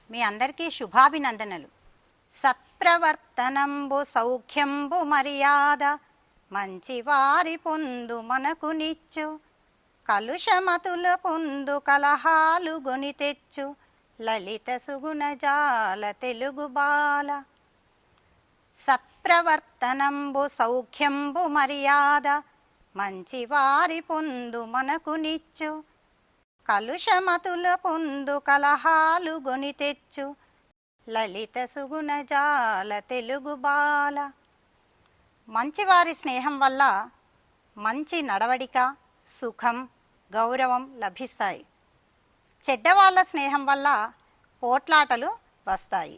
మీ అందరికీ శుభాభినందనలు. సత్ప్రవర్తనంబు సౌఖ్యంబు మర్యాద మంచివారి పొందు మనకు నిచ్చు, కలుషమతుల పొందు కలహాలు గొని తెచ్చు, లలిత సుగుణజాల తెలుగు బాల. సత్ప్రవర్తనంబు సౌఖ్యంబు మర్యాద మంచివారి పొందు మనకు నిచ్చు, కలుషమతుల పొందు కలహాలు గొని తెచ్చు, లలిత సుగుణజాల తెలుగు బాల. మంచివారి స్నేహం వల్ల మంచి నడవడిక, సుఖం, గౌరవం లభిస్తాయి. చెడ్డవాళ్ళ స్నేహం వల్ల పోట్లాటలు వస్తాయి.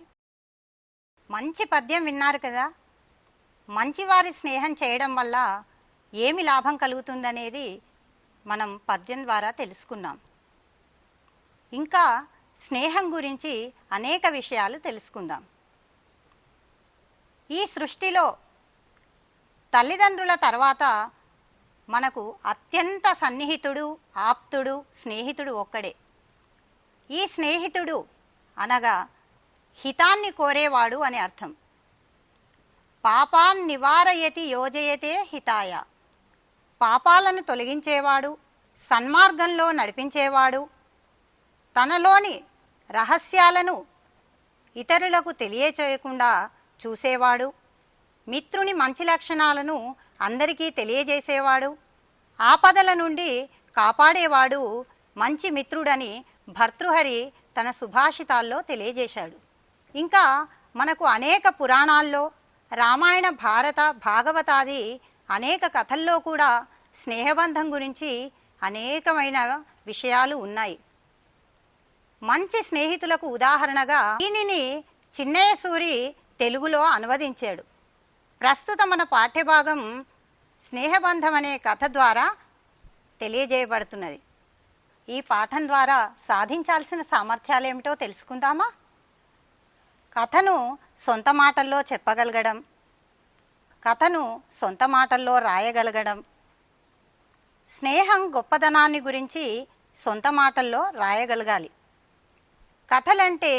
మంచి పద్యం విన్నారు కదా. మంచివారి స్నేహం చేయడం వల్ల ఏమి లాభం కలుగుతుందనేది మనం పద్యం ద్వారా తెలుసుకున్నాం. ఇంకా స్నేహం గురించి అనేక విషయాలు తెలుసుకుందాం. ఈ సృష్టిలో తల్లిదండ్రుల తర్వాత మనకు అత్యంత సన్నిహితుడు, ఆప్తుడు, స్నేహితుడు ఒక్కడే. ఈ స్నేహితుడు అనగా హితాన్ని కోరేవాడు అని అర్థం. పాపాన్ నివారయతి యోజయతే హితాయ. పాపాలను తొలగించేవాడు, సన్మార్గంలో నడిపించేవాడు, తనలోని రహస్యాలను ఇతరులకు తెలియచేయకుండా చూసేవాడు, మిత్రుని మంచి లక్షణాలను అందరికీ తెలియజేసేవాడు, ఆపదల నుండి కాపాడేవాడు మంచి మిత్రుడని భర్తృహరి తన సుభాషితాల్లో తెలియజేశాడు. ఇంకా మనకు అనేక పురాణాల్లో, రామాయణ, భారత, భాగవతాది అనేక కథల్లో కూడా స్నేహబంధం గురించి అనేకమైన విషయాలు ఉన్నాయి. మంచి స్నేహితులకు ఉదాహరణగా దీనిని చిన్నయ్య సూరి తెలుగులో అనువదించాడు. ప్రస్తుత మన పాఠ్యభాగం స్నేహబంధం అనే కథ ద్వారా తెలియజేయబడుతున్నది. ఈ పాఠం ద్వారా సాధించాల్సిన సామర్థ్యాలు ఏమిటో తెలుసుకుందామా? కథను సొంత మాటల్లో చెప్పగలగడం, కథను సొంత మాటల్లో రాయగలగడం, స్నేహం గొప్పదనాన్ని గురించి సొంత మాటల్లో రాయగలగాలి. కథలంటే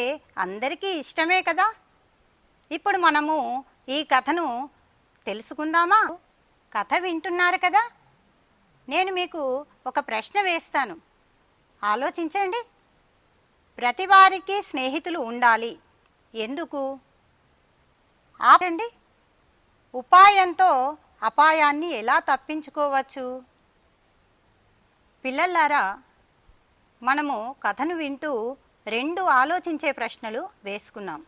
అందరికీ ఇష్టమే కదా. ఇప్పుడు మనము ఈ కథను తెలుసుకుందామా? కథ వింటున్నారు కదా. నేను మీకు ఒక ప్రశ్న వేస్తాను, ఆలోచించండి. ప్రతి వారికి స్నేహితులు ఉండాలి. ఎందుకు? ఆపండి. ఉపాయంతో అపాయాన్ని ఎలా తప్పించుకోవచ్చు? పిల్లలారా, మనము కథను వింటూ రెండు ఆలోచించే ప్రశ్నలు వేసుకున్నాం.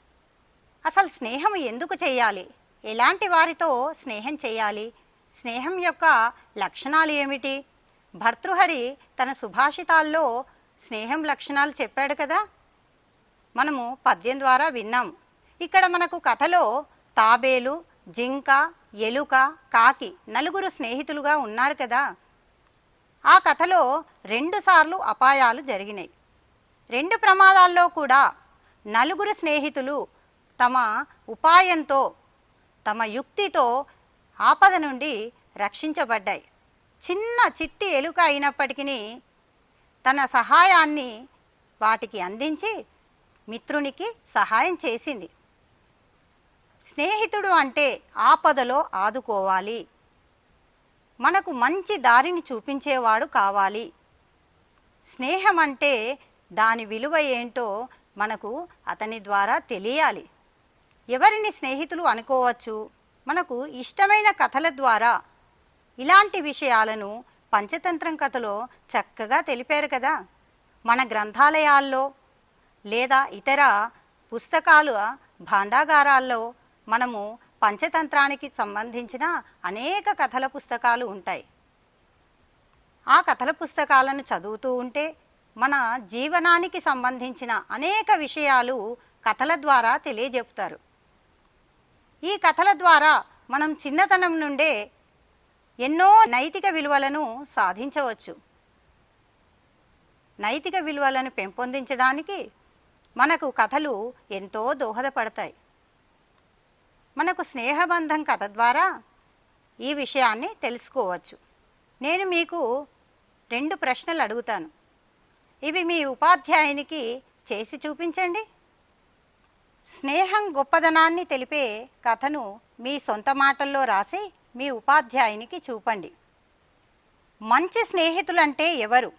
అసలు స్నేహం ఎందుకు చేయాలి? ఎలాంటి వారితో స్నేహం చేయాలి? స్నేహం యొక్క లక్షణాలు ఏమిటి? భర్తృహరి తన సుభాషితాల్లో స్నేహం లక్షణాలు చెప్పాడు కదా. మనము పద్యం ద్వారా విన్నాం. ఇక్కడ మనకు కథలో తాబేలు, జింక, ఎలుక, కాకి నలుగురు స్నేహితులుగా ఉన్నారు కదా. ఆ కథలో 2 సార్లు అపాయాలు జరిగినాయి. 2 ప్రమాదాల్లో కూడా నలుగురు స్నేహితులు తమ ఉపాయంతో, తమ యుక్తితో ఆపద నుండి రక్షించబడ్డాయి. చిన్న చిట్టి ఎలుక అయినప్పటికీ తన సహాయాన్ని వాటికి అందించి మిత్రునికి సహాయం చేసింది. స్నేహితుడు అంటే ఆపదలో ఆదుకోవాలి, మనకు మంచి దారిని చూపించేవాడు కావాలి. స్నేహం అంటే దాని విలువ ఏంటో మనకు అతని ద్వారా తెలియాలి. ఎవరిని స్నేహితులు అనుకోవచ్చు? మనకు ఇష్టమైన కథల ద్వారా ఇలాంటి విషయాలను పంచతంత్రం కథలో చక్కగా తెలిపారు కదా. మన గ్రంథాలయాల్లో లేదా ఇతర పుస్తకాలు భాండాగారాల్లో మనము పంచతంత్రానికి సంబంధించిన అనేక కథల పుస్తకాలు ఉంటాయి. ఆ కథల పుస్తకాలను చదువుతూ ఉంటే మన జీవనానికి సంబంధించిన అనేక విషయాలు కథల ద్వారా తెలియజెప్తారు. ఈ కథల ద్వారా మనం చిన్నతనం నుండే ఎన్నో నైతిక విలువలను సాధించవచ్చు. నైతిక విలువలను పెంపొందించడానికి మనకు కథలు ఎంతో దోహదపడతాయి. మనకు స్నేహబంధం కథ ద్వారా ఈ విషయాన్ని తెలుసుకోవచ్చు. నేను మీకు 2 ప్రశ్నలు అడుగుతాను. ఇవి మీ ఉపాధ్యాయునికి చేసి చూపించండి. స్నేహం గొప్పదనాన్ని తెలిపే కథను మీ సొంత మాటల్లో రాసి మీ ఉపాధ్యాయునికి చూపండి. మంచి స్నేహితులంటే ఎవరు?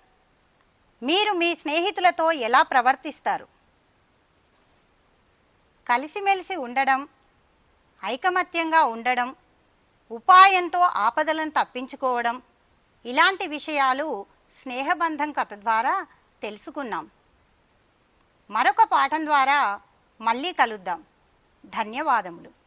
మీరు మీ స్నేహితులతో ఎలా ప్రవర్తిస్తారు? కలిసిమెలిసి ఉండడం, ఐకమత్యంగా ఉండడం, ఉపాయంతో ఆపదలను తప్పించుకోవడం, ఇలాంటి విషయాలు స్నేహబంధం కథ ద్వారా తెలుసుకున్నాం. మరొక పాఠం ద్వారా మళ్ళీ కలుద్దాం. ధన్యవాదములు.